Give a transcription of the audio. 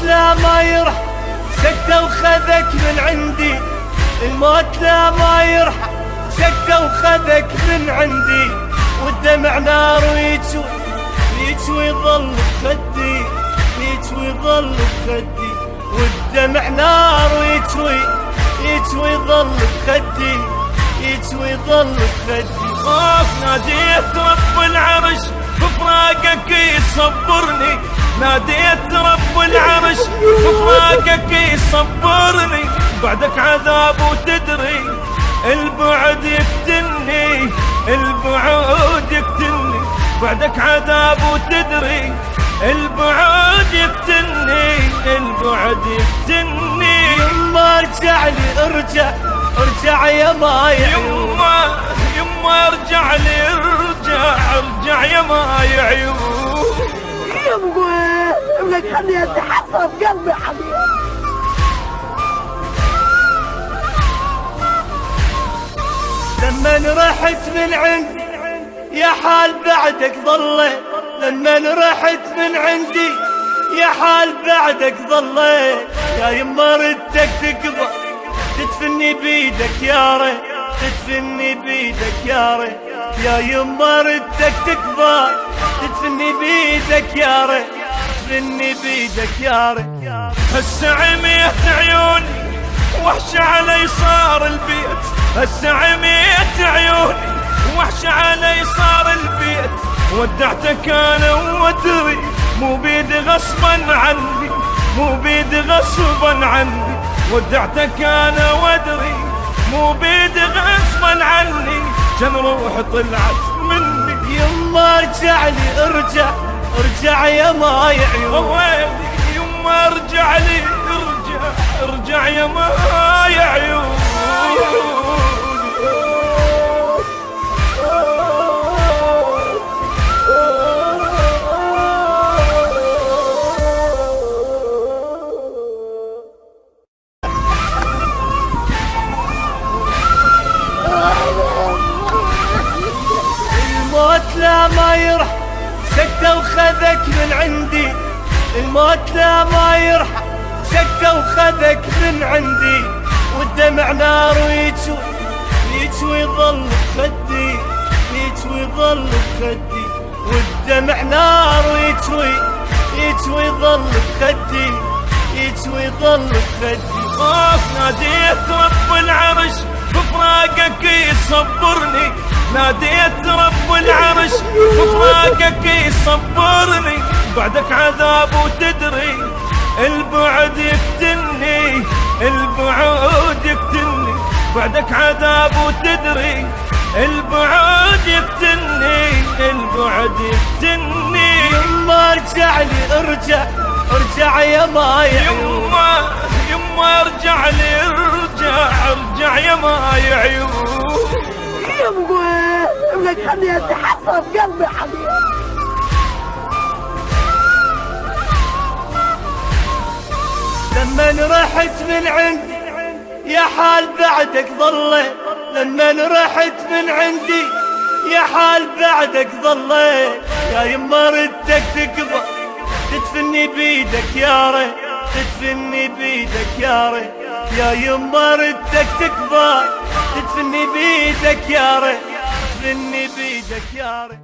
لا ما يرحم سكتة وخذك من عندي، الموت لا ما يرحم سكتة وخذك من عندي، والدمع نار ويجوي ظل بخدي، يجوي ظل بخدي، والدمع نار يجوي ظل بخدي، يجوي ظل بخدي. خوف ناديت رب العرش بفراقك يصبرني، ناديت رب العرش بفراقك يصبرني، بعدك عذاب وتدري البعد يقتلني، البعد يقتلني، بعدك عذاب وتدري البعد يقتلني، البعد يقتلني. يما ارجع لي ارجع يا ما يعيون، يما ارجع لي ارجع يا ما يعيون. يما ابنك خليها تحصر قلبي حبيبي. لما رحت من عندي يا حال بعدك ضليت، لما رحت من عندي يا حال بعدك ضليت، يا يما ردك تقضى تدفني بيدك يا ريت، تدفني بيدك يا ريت، يا يما ردك تقضى تدفني بيدك يا ريت، تدفني بيدك يا ريت. هسه عميت عيوني وحش علي صار البيت، هسه عميت عيوني وحش علي صار البيت، ودعتك انا وادري مو بيدي غصبا عني، مو بيدي غصبا عني، ودعتك انا وادري مو بيدي غصبا عني، كان روح طلعت مني. يما ارجع لي ارجع يا ما يعيون، ويلي يما ارجع لي ارجع يا ما يعيون. الموت لا ما يرحم سكتة وخذك من عندي، الموت لا ما يرحم سكتة وخذك من عندي، والدمع نار يجوي ظل بخدي، يجوي ظل بخدي، والدمع نار يجوي ظل بخدي، يجوي ظل بخدي. خوف ناديت رب العرش بفراقك يصبرني، ناديت رب العرش بفراقك يصبرني، بعدك عذاب وتدري البعد يقتلني، البعد يقتلني، بعدك عذاب وتدري البعد يقتلني، البعد يقتلني. يما ارجع لي ارجع يا ما يعيون، يما ارجع لي ارجع يا ما يعيون. يما ابنك خليها تحصر قلبي حبيبي. لما رحت من عندي يا حال بعدك ضليت، لما رحت من عندي يا حال بعدك ضليت، يا يما ردك تقضى تدفني بيدك يا ريت، تدفني بيدك يا ريت، يا يما ردك تقضى تدفني بيدك يا ريت، تدفني بيدك يا ريت.